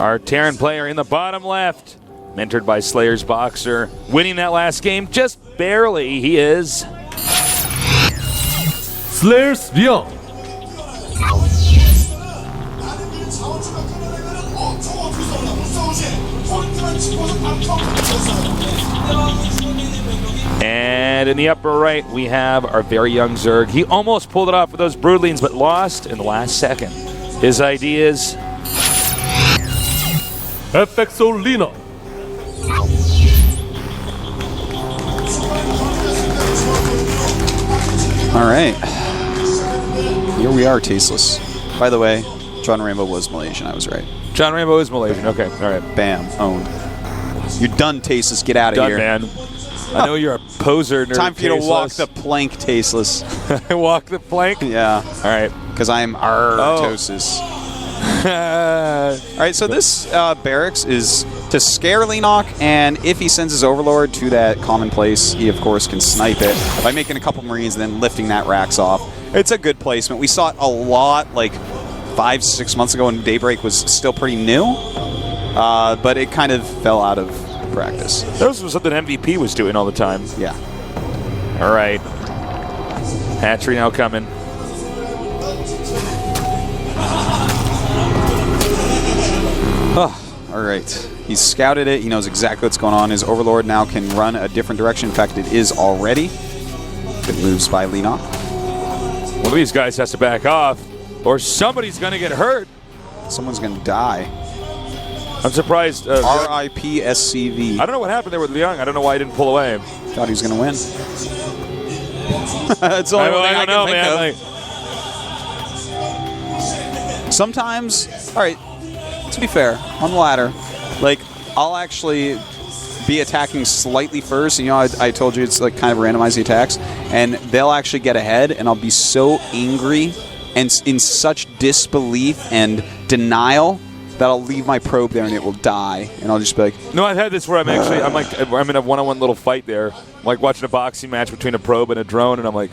Our Terran player in the bottom left, mentored by Slayer's Boxer, winning that last game just barely. He is Slayer's Ryung. And in the upper right, we have our very young Zerg. He almost pulled it off with those Broodlings, but lost in the last second. His ideas. FXO Leenock. All right. Here we are, Tasteless. By the way, John Rainbow was Malaysian. I was right. John Rainbow is Malaysian. Okay, all right. Bam. Owned. You're done, Tasteless. Get out of here. Done, man. I know you're a poser, nerd. Time for you to walk the plank, Tasteless. Walk the plank? Yeah. All right. Because I'm Artosis. All right, so this barracks is to scare Leenock, and if he sends his Overlord to that common place, he, of course, can snipe it by making a couple Marines and then lifting that Rax off. It's a good placement. We saw it a lot, like 5-6 months ago when Daybreak was still pretty new, but it kind of fell out of practice. That was something MVP was doing all the time. Yeah. All right. Hatchery now coming. Oh, all right. He's scouted it. He knows exactly what's going on. His Overlord now can run a different direction. In fact, it is already. Good moves by Leenock. One of these guys has to back off, or somebody's going to get hurt. Someone's going to die. I'm surprised. R.I.P. SCV. I don't know what happened there with Ryung. I don't know why he didn't pull away. Thought he was going to win. That's the only thing I can think of. Sometimes, all right, to be fair, on the ladder, like, I'll actually be attacking slightly first. You know, I told you it's like kind of randomize the attacks, and they'll actually get ahead, and I'll be so angry and in such disbelief and denial that I'll leave my probe there and it will die, and I'll just be like, no, I've had this where I'm in a one-on-one little fight there. I'm like watching a boxing match between a probe and a drone, and I'm like,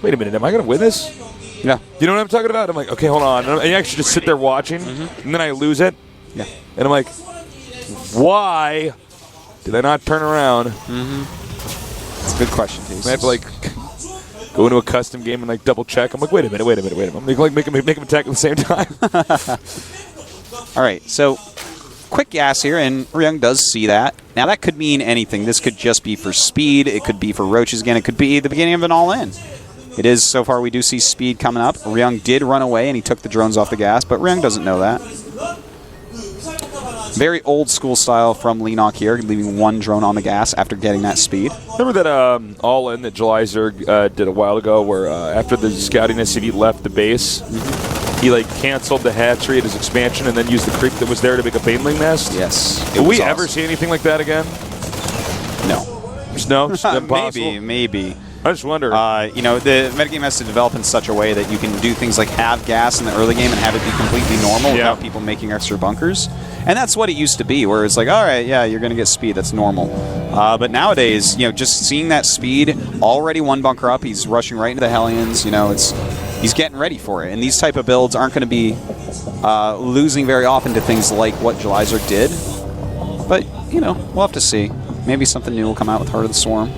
wait a minute, am I going to win this? yeah. You know what I'm talking about? I'm like, okay, hold on. And you actually just sit there watching, and then I lose it. Yeah. And I'm like, why did I not turn around? It's a good question, Tasteless. I have to, like, go into a custom game and, like, double check. I'm like, wait a minute. I'm like, make him attack at the same time. All right, so quick gas here, and Ryung does see that. Now, that could mean anything. This could just be for speed. It could be for roaches again. It could be the beginning of an all-in. It is, so far, we do see speed coming up. Ryung did run away, and he took the drones off the gas, but Ryung doesn't know that. Very old-school style from Leenock here, leaving one drone on the gas after getting that speed. Remember that all-in that July Zerg did a while ago where after the scouting SCV left the base, he, like, canceled the hatchery at his expansion and then used the creep that was there to make a baneling nest? Yes. Will we ever see anything like that again? No. Just no? Just impossible? Maybe. I just wonder. You know, the metagame has to develop in such a way that you can do things like have gas in the early game and have it be completely normal without people making extra bunkers. And that's what it used to be, where it's like, all right, yeah, you're going to get speed. That's normal. But nowadays, you know, just seeing that speed, already one bunker up, he's rushing right into the Hellions. You know, he's getting ready for it. And these type of builds aren't going to be losing very often to things like what Julyzer did. But, you know, we'll have to see. Maybe something new will come out with Heart of the Swarm.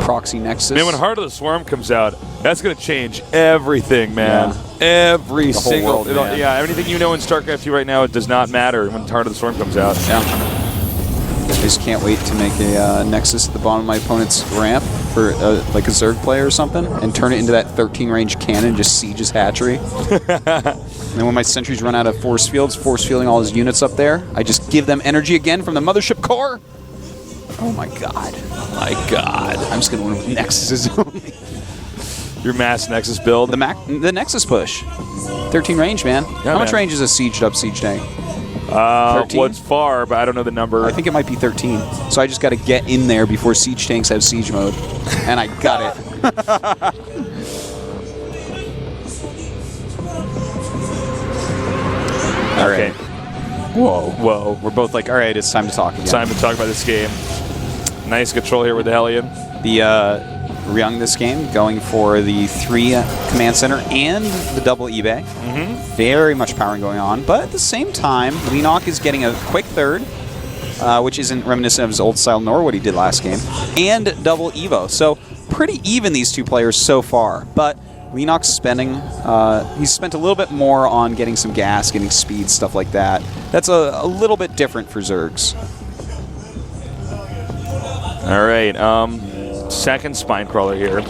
Proxy Nexus. Man, when Heart of the Swarm comes out, that's going to change everything, man. Yeah. Every the single whole world, man. Yeah, everything you know in StarCraft 2 right now, it does not matter when Heart of the Storm comes out. Yeah. I just can't wait to make a Nexus at the bottom of my opponent's ramp for like a Zerg player or something, and turn it into that 13-range cannon and just siege his hatchery. And then when my sentries run out of force fields, force fielding all his units up there, I just give them energy again from the mothership core. Oh my god. My God. I'm just going to win with Nexuses only. Your mass Nexus build? The Nexus push. 13 range, man. Yeah, How much range is a sieged up siege tank? 13? Well, it's far, but I don't know the number. I think it might be 13. So I just got to get in there before siege tanks have siege mode. And I got it. All right. Whoa. We're both like, all right, it's time to talk again. It's time to talk about this game. Nice control here with the Hellion. The Ryung this game, going for the 3 command center and the double eBay. Very much powering going on, but at the same time, Leenock is getting a quick third, which isn't reminiscent of his old style nor what he did last game, and double Evo. So pretty even, these two players so far, but Leenock's spending, he's spent a little bit more on getting some gas, getting speed, stuff like that. That's a little bit different for Zergs. All right, second spine crawler here.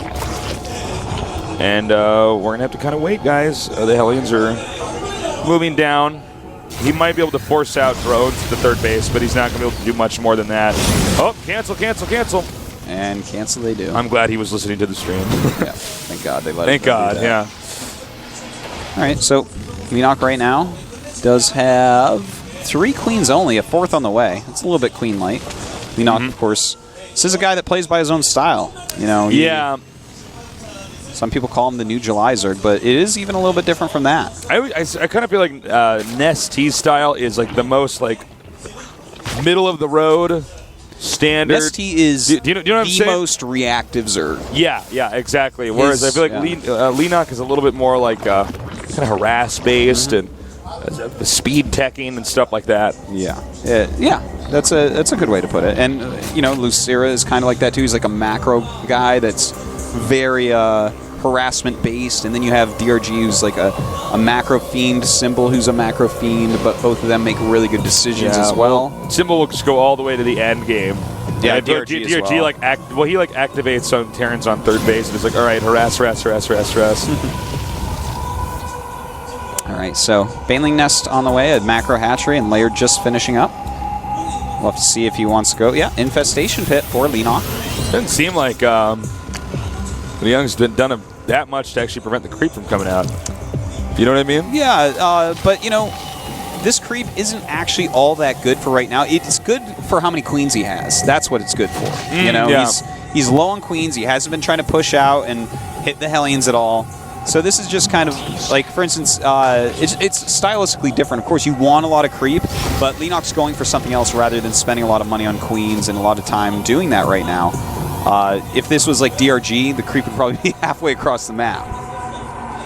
And we're going to have to kind of wait, guys. The Hellions are moving down. He might be able to force out drones to the third base, but he's not going to be able to do much more than that. Oh, cancel, cancel, cancel. And cancel they do. I'm glad he was listening to the stream. Yeah, thank God they let him. Thank God, yeah. All right, so Leenock right now does have 3 queens only, a 4th on the way. It's a little bit queen light. Leenock, of course, this is a guy that plays by his own style. You know. Yeah. Some people call him the new July Zerg, but it is even a little bit different from that. I kind of feel like Ness T's style is like the most like middle of the road standard. Ness T is do you know what I'm saying? The most reactive Zerg. Yeah, exactly. Whereas I feel like Leenock is a little bit more like kind of harass based and speed teching and stuff like that. Yeah, that's a good way to put it. And you know, Lucera is kind of like that too. He's like a macro guy that's very harassment based, and then you have DRG who's like a macro fiend, Symbol who's a macro fiend, but both of them make really good decisions as well. Symbol will just go all the way to the end game. Yeah, DRG as well. Like he activates some Terrans on third base and is like, all right, harass. All right, so Baneling Nest on the way, a macro hatchery, and Laird just finishing up. We'll have to see if he wants to go. Yeah, Infestation Pit for Leenock. Doesn't seem like the Young's done that much to actually prevent the creep from coming out. You know what I mean? Yeah, but you know, this creep isn't actually all that good for right now. It's good for how many queens he has. That's what it's good for. You know, he's low on queens. He hasn't been trying to push out and hit the Hellions at all. So this is just kind of like, for instance, it's stylistically different. Of course, you want a lot of creep, but Leenock's going for something else rather than spending a lot of money on queens and a lot of time doing that right now. If this was like DRG, the creep would probably be halfway across the map.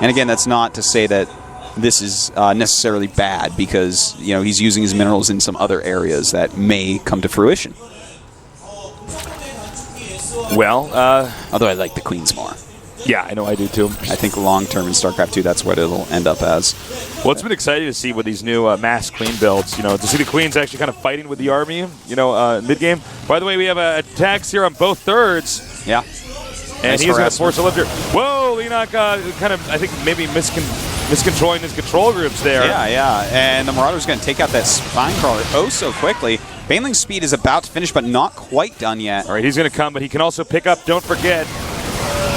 And again, that's not to say that this is necessarily bad, because you know he's using his minerals in some other areas that may come to fruition. Well, although I like the queens more. Yeah, I know I do too. I think long term in StarCraft 2, that's what it'll end up as. Well, it's been exciting to see with these new mass queen builds. You know, to see the queens actually kind of fighting with the army. You know, mid game. By the way, we have attacks here on both thirds. Yeah. And he's going to force a lift here. Whoa, Leenock kind of, I think, maybe miscontrolling his control groups there. Yeah. And the Marauder's going to take out that spine crawler so quickly. Baneling's speed is about to finish, but not quite done yet. All right, he's going to come, but he can also pick up, don't forget.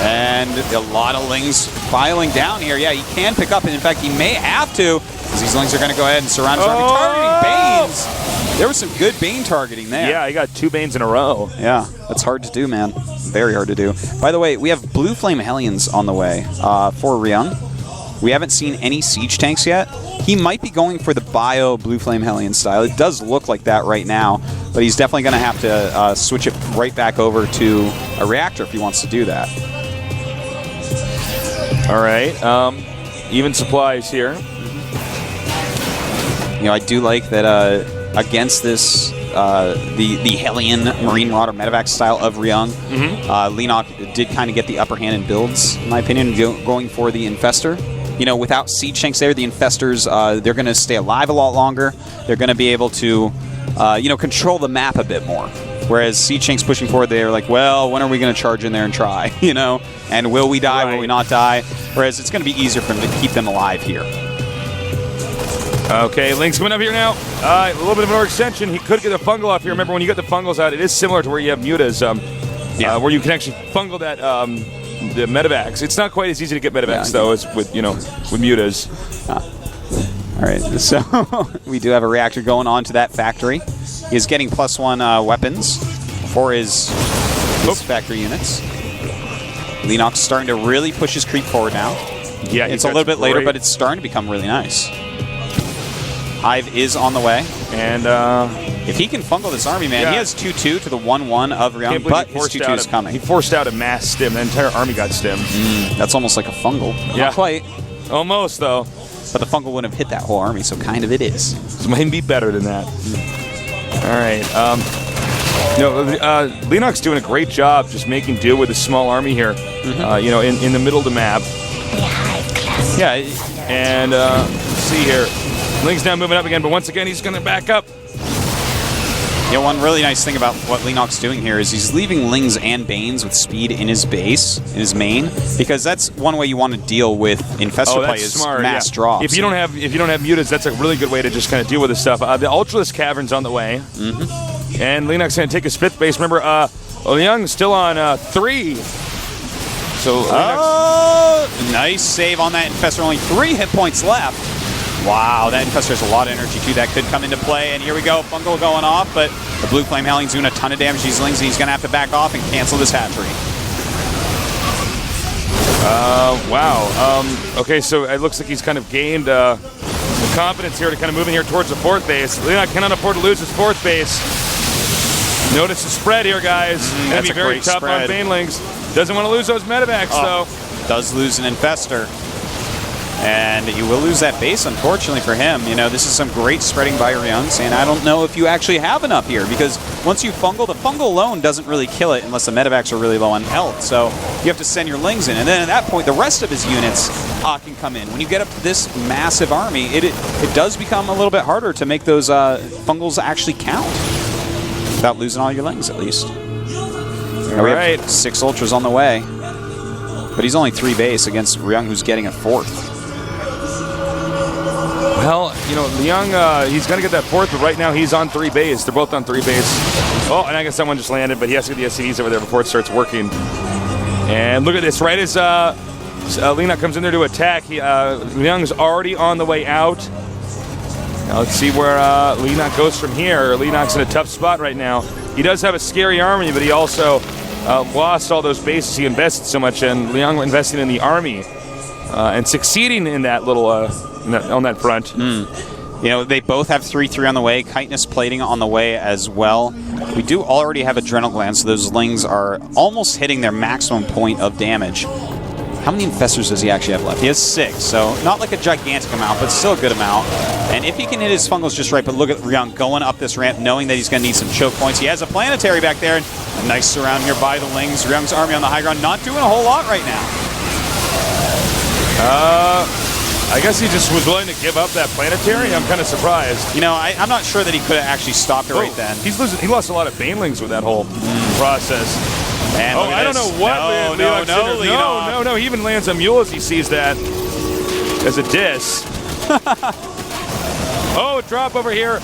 And a lot of Lings filing down here. Yeah, he can pick up, and in fact, he may have to, because these Lings are going to go ahead and surround his army, targeting Banes. There was some good Bane targeting there. Yeah, he got 2 Banes in a row. Yeah, that's hard to do, man. Very hard to do. By the way, we have Blue Flame Hellions on the way for Ryung. We haven't seen any siege tanks yet. He might be going for the bio Blue Flame Hellion style. It does look like that right now, but he's definitely going to have to switch it right back over to a reactor if he wants to do that. All right, even supplies here. You know, I do like that against this, the Hellion Marine Marauder Medevac style of Ryung, Leenock did kind of get the upper hand in builds, in my opinion, going for the Infestor. You know, without siege tanks there, the Infestors, they're going to stay alive a lot longer. They're going to be able to, you know, control the map a bit more. Whereas siege tanks pushing forward, they're like, well, when are we going to charge in there and try, you know? And will we die, will we not die? Whereas it's going to be easier for them to keep them alive here. Okay, Link's coming up here now. A little bit of an extension. He could get a fungal off here. Remember, when you get the fungals out, it is similar to where you have mutas, where you can actually fungal that the medevacs. It's not quite as easy to get medevacs, though, as with, you know, with mutas. All right, so we do have a reactor going on to that factory. He's getting +1 weapons for his factory units. Leenock's starting to really push his creep forward now. Yeah, it's a little bit later, but it's starting to become really nice. Hive is on the way. And If he can fungal this army, man, he has 2-2 to the 1-1 of Ryung, but his 2-2 is coming. He forced out a mass stim. The entire army got stimmed. That's almost like a fungal. Yeah. Not quite. Almost, though. But the fungal wouldn't have hit that whole army, so kind of it is. This might be better than that. All right. Leenock's doing a great job just making do with a small army here. In the middle of the map. Yeah. And let's see here. Ling's now moving up again, but once again, he's going to back up. One really nice thing about what Leenock's doing here is he's leaving Lings and Banes with speed in his base, in his main, because that's one way you want to deal with infestor play is smart, mass drops. If you don't have mutas, that's a really good way to just kind of deal with this stuff. The Ultralisk Cavern's on the way, and Leenock's going to take his 5th base. Remember, Ryung's still on 3. So nice save on that infestor. Only 3 hit points left. Wow, that infestor has a lot of energy too. That could come into play. And here we go, fungal going off, but the blue flame Helling's doing a ton of damage to these Lings, and he's going to have to back off and cancel this hatchery. Wow. Okay, so it looks like he's kind of gained the confidence here to kind of move in here towards the 4th base. Leenock cannot afford to lose his 4th base. Notice the spread here, guys. That's a very great tough spread. on Banelings. Doesn't want to lose those medevacs, though. Does lose an infestor. And you will lose that base, unfortunately, for him. This is some great spreading by Ryung, saying, I don't know if you actually have enough here, because once you fungal, the fungal alone doesn't really kill it unless the medevacs are really low on health. So you have to send your Lings in. And then at that point, the rest of his units can come in. When you get up to this massive army, it does become a little bit harder to make those fungals actually count. Without losing all your Lings, at least. All right. 6 Ultras on the way. But he's only 3 base against Ryung, who's getting a 4th. Well, Ryung, he's going to get that 4th, but right now he's on 3 base. They're both on 3 base. Oh, and I guess someone just landed, but he has to get the SCVs over there before it starts working. And look at this, right as Leenock comes in there to attack, Ryung's already on the way out. Now let's see where Leenock goes from here. Leenock's in a tough spot right now. He does have a scary army, but he also lost all those bases he invested so much in. Ryung investing in the army and succeeding in that little on that front. They both have 3-3 on the way. Chitinous plating on the way as well. We do already have Adrenal Glands, so those Lings are almost hitting their maximum point of damage. How many infestors does he actually have left? He has 6, so not like a gigantic amount, but still a good amount. And if he can hit his fungals just right, but look at Ryung going up this ramp, knowing that he's going to need some choke points. He has a planetary back there, and a nice surround here by the Lings. Ryung's army on the high ground, not doing a whole lot right now. I guess he just was willing to give up that planetary. I'm kind of surprised. I'm not sure that he could have actually stopped it right then. He lost a lot of Banelings with that whole process. And I don't know what. No. He even lands a mule as he sees that as a diss. Drop over here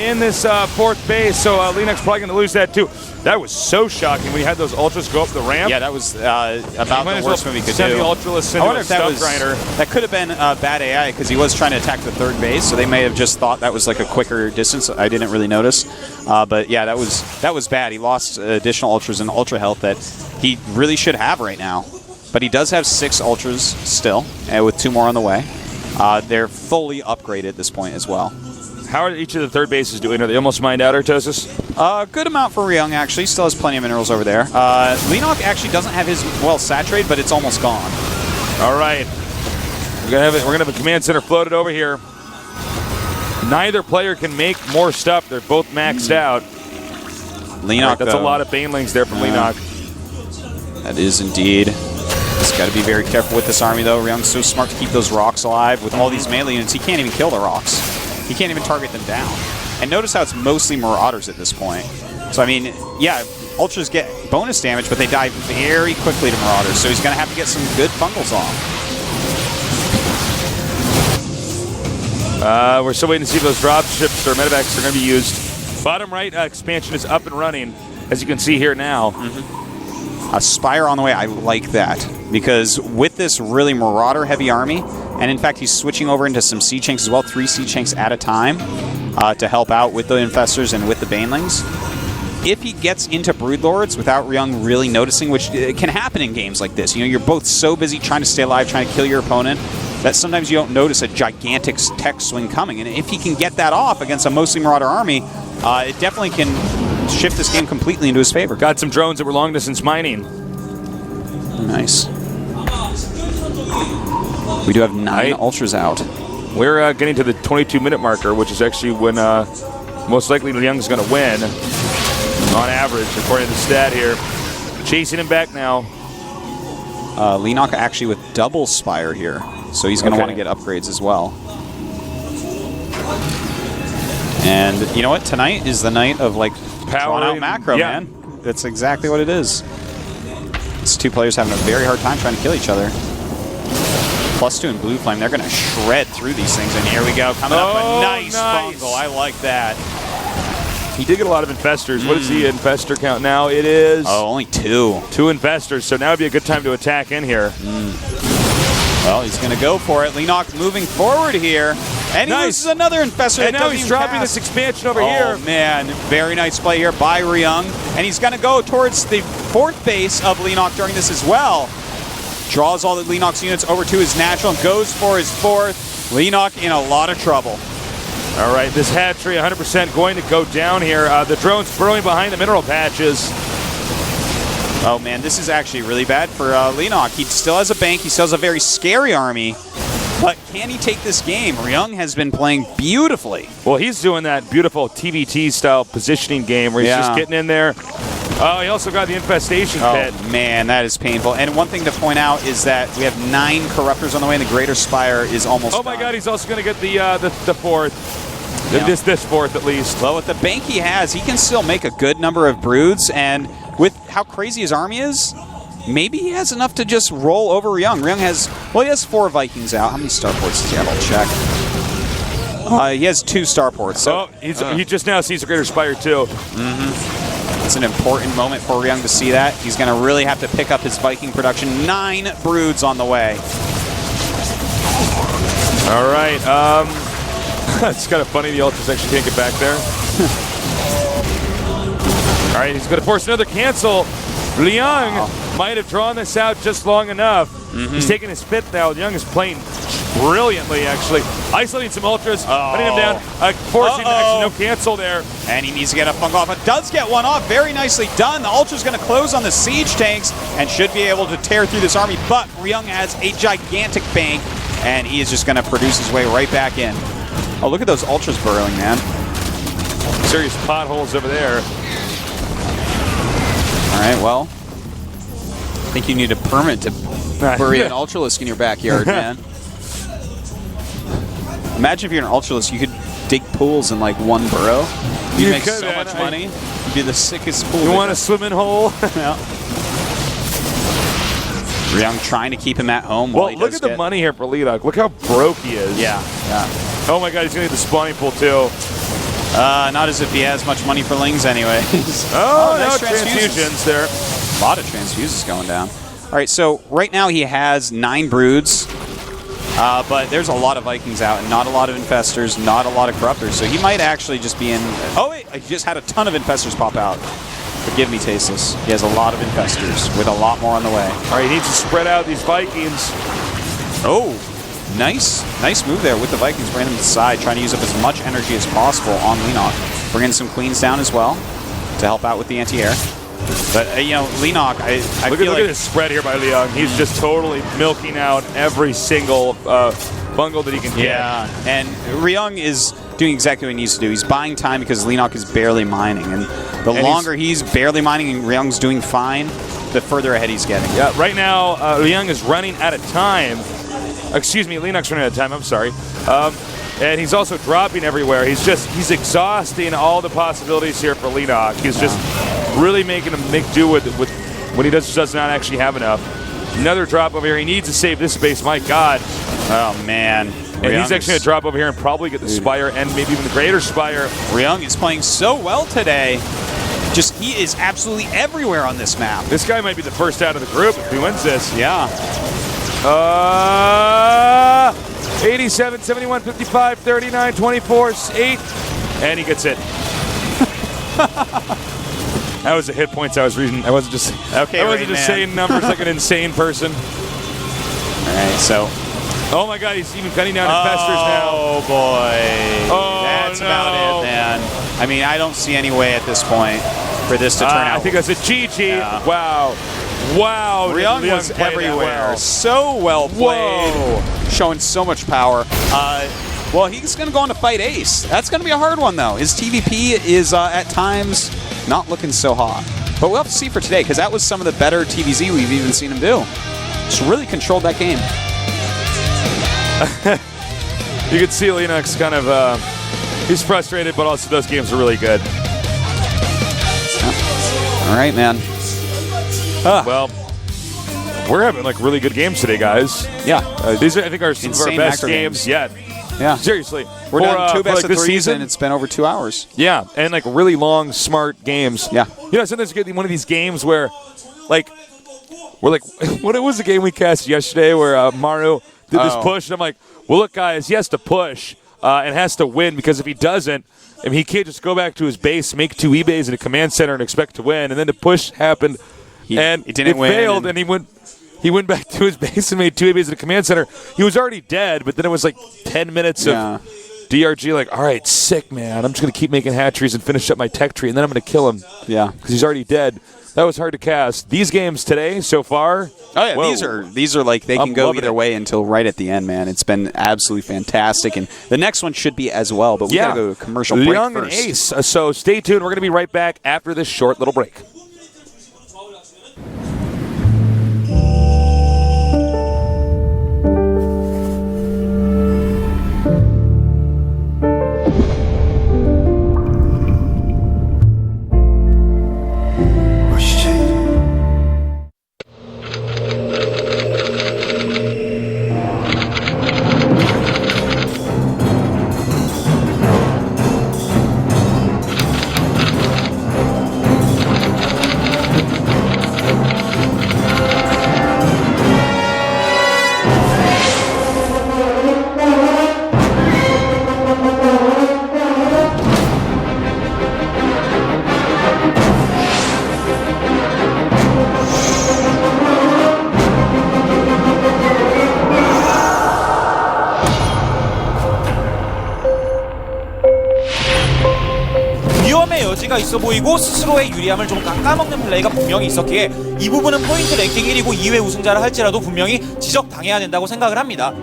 in this 4th base. So Leenock's probably going to lose that too. That was so shocking when he had those Ultras go up the ramp. Yeah, that was about the worst move he could do. Send the Ultralisk into a stuff grinder. That could have been bad AI because he was trying to attack the 3rd base, so they may have just thought that was like a quicker distance. I didn't really notice. But yeah, that was bad. He lost additional Ultras and Ultra health that he really should have right now. But he does have 6 Ultras still, with 2 more on the way. They're fully upgraded at this point as well. How are each of the 3rd bases doing? Are they almost mined out, Artosis? Good amount for Ryung, actually. Still has plenty of minerals over there. Leenock actually doesn't have his well saturated, but it's almost gone. All right. We're gonna have a command center floated over here. Neither player can make more stuff. They're both maxed out. Leenock, that's a lot of Banelings there from Leenock. That is indeed. Just got to be very careful with this army, though. Ryung's so smart to keep those rocks alive. With all these melee units, he can't even kill the rocks. He can't even target them down. And notice how it's mostly Marauders at this point. So, I mean, yeah, Ultras get bonus damage, but they die very quickly to Marauders. So he's going to have to get some good fungals off. We're still waiting to see if those drop ships or medevacs are going to be used. Bottom right expansion is up and running, as you can see here now. A Spire on the way, I like that. Because with this really Marauder-heavy army, and in fact he's switching over into some Sea Chinks as well, 3 Sea Chinks at a time, to help out with the Infestors and with the Banelings. If he gets into Broodlords without Ryung really noticing, which can happen in games like this, you know, you're both so busy trying to stay alive, trying to kill your opponent, that sometimes you don't notice a gigantic tech swing coming. And if he can get that off against a mostly Marauder army, it definitely can shift this game completely into his favor. Got some drones that were long distance mining. Nice. We do have 9 ultras out. We're getting to the 22-minute marker, which is actually when most likely Ryung's going to win on average, according to the stat here. Chasing him back now. Leenock actually with double Spire here, so he's going to want to get upgrades as well. And you know what? Tonight is the night of like drawn out macro, man. That's exactly what it is. These two players having a very hard time trying to kill each other. +2 and Blue Flame, they're going to shred through these things. And here we go, coming up a nice bungle. I like that. He did get a lot of infestors. What is the infestor count now? It is... Oh, only 2. 2 infestors, so now would be a good time to attack in here. Well, he's going to go for it. Leenock moving forward here. And he loses another infestor. And now he's dropping this expansion over here. Oh, man. Very nice play here by Ryung. And he's going to go towards the 4th base of Leenock during this as well. Draws all the Leenock's units over to his natural and goes for his 4th. Leenock in a lot of trouble. All right, this hatchery 100% going to go down here. The drone's burrowing behind the mineral patches. Oh, man, this is actually really bad for Leenock. He still has a bank. He still has a very scary army. But can he take this game? Ryung has been playing beautifully. Well, he's doing that beautiful TVT-style positioning game where he's just getting in there. Oh, he also got the infestation pit. Oh, man, that is painful. And one thing to point out is that we have 9 Corruptors on the way, and the Greater Spire is almost my God, he's also going to get the 4th. Yeah. This 4th, at least. Well, with the bank he has, he can still make a good number of broods, and with how crazy his army is, maybe he has enough to just roll over Ryung. Ryung has, well, he has 4 Vikings out. How many starports does he have? I'll check. He has 2 starports. So, he just now sees the Greater Spire, too. It's an important moment for Ryung to see that. He's going to really have to pick up his Viking production. 9 broods on the way. All right. It's kind of funny the Ultras actually can't get back there. All right, he's going to force another cancel. Ryung might have drawn this out just long enough. He's taking his 5th now. Ryung is playing brilliantly, actually. Isolating some Ultras, putting him down, forcing actually no cancel there. And he needs to get a fungal off. It does get one off. Very nicely done. The Ultra's going to close on the siege tanks and should be able to tear through this army. But Ryung has a gigantic bank, and he is just going to produce his way right back in. Oh, look at those Ultras burrowing, man. Serious potholes over there. All right, well, I think you need a permit to bury an Ultralisk in your backyard, man. Imagine if you're an Ultralisk, you could dig pools in like 1 burrow. You'd make so much money. You'd be the sickest pool. You want a swimming hole? Yeah. Ryung trying to keep him at home. Well, look at the money here for Leenock. Look how broke he is. Yeah. Oh my God, he's going to get the spawning pool too. Not as if he has much money for Lings anyway. Nice transfusions there. A lot of transfuses going down. All right, so right now he has 9 broods, but there's a lot of Vikings out and not a lot of infestors, not a lot of corruptors. So he might actually just be in... Oh, wait, he just had a ton of infestors pop out. Forgive me, Tasteless. He has a lot of infestors with a lot more on the way. All right, he needs to spread out these Vikings. Oh, nice move there with the Vikings, bringing them to the side, trying to use up as much energy as possible on Leenock. Bringing some Queens down as well to help out with the anti-air. But, you know, Leenock, I feel like... Look at this spread here by Ryung. He's just totally milking out every single bungle that he can get. Yeah, and Ryung is doing exactly what he needs to do. He's buying time because Leenock is barely mining. And the longer he's barely mining and Ryung's doing fine, the further ahead he's getting. Yeah, right now, Ryung is running out of time. Excuse me, Leenock's running out of time. I'm sorry. And he's also dropping everywhere. He's exhausting all the possibilities here for Leenock. He's just really making him make do with when he does not actually have enough. Another drop over here. He needs to save this base. My God. Oh, man. And he's actually going to drop over here and probably get the Spire and maybe even the Greater Spire. Ryung is playing so well today. Just, he is absolutely everywhere on this map. This guy might be the first out of the group if he wins this. Yeah. 87, 71, 55, 39, 24, 8. And he gets it. That was the hit points I was reading. I wasn't just saying numbers like an insane person. All right, so Oh my God, he's even cutting down investors now. Oh boy. Oh, That's no. about it, man. I mean, I don't see any way at this point for this to turn out. I think that's a GG. Yeah. Wow. Wow. Ryung did was play that everywhere. well. So well played. Whoa. Showing so much power. Well, he's going to go on to fight Ace. That's going to be a hard one, though. His TVP is, at times, not looking so hot. But we'll have to see for today, because that was some of the better TVZ we've even seen him do. Just really controlled that game. You could see Leenock's kind of, he's frustrated, but also those games are really good. All right, man. Well, we're having like really good games today, guys. Yeah. These are, I think, are some of our Insane best macro games yet. Yeah. Seriously. We're done two best like of this threes, season. and it's been over 2 hours. Yeah, and like really long, smart games. Yeah. You know, sometimes you get one of these games where, like, we're like, what was the game we cast yesterday where Maru did this push? And I'm like, well, look, guys, he has to push and has to win, because if he doesn't, I mean, he can't just go back to his base, make 2 eBays in a command center and expect to win. And then the push happened, and he didn't win, failed, and he went back to his base and made 2 eBays in a command center. He was already dead, but then it was like 10 minutes of DRG, like, all right, sick, man. I'm just going to keep making hatcheries and finish up my tech tree, and then I'm going to kill him. Yeah. Because he's already dead. That was hard to cast. These games today, so far. Oh yeah, whoa. these are like they can I'm go loving either it. way until right at the end, man. It's been absolutely fantastic, and the next one should be as well. But we gotta go to a commercial break Ryung first. and Ace. So stay tuned. We're going to be right back after this short little break. 위험의 여지가 있어 보이고 스스로의 유리함을 좀 깎아먹는 플레이가 분명히 있었기에 이 부분은 포인트 랭킹 1위고 2회 우승자를 할지라도 분명히 지적당해야 된다고 생각을 합니다.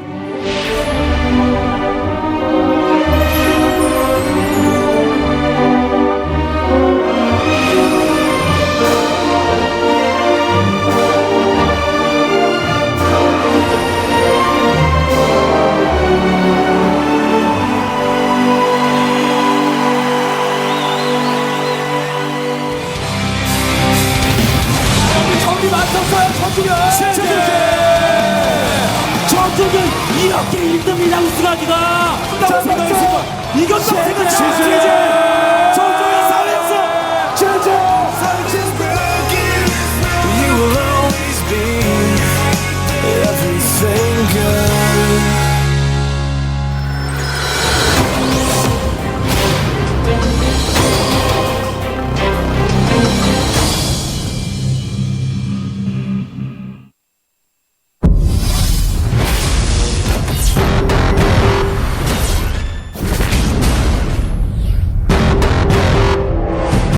저쪽은 이렇게 힘듭니다. 우승하기가. 이겼다. 이겼다.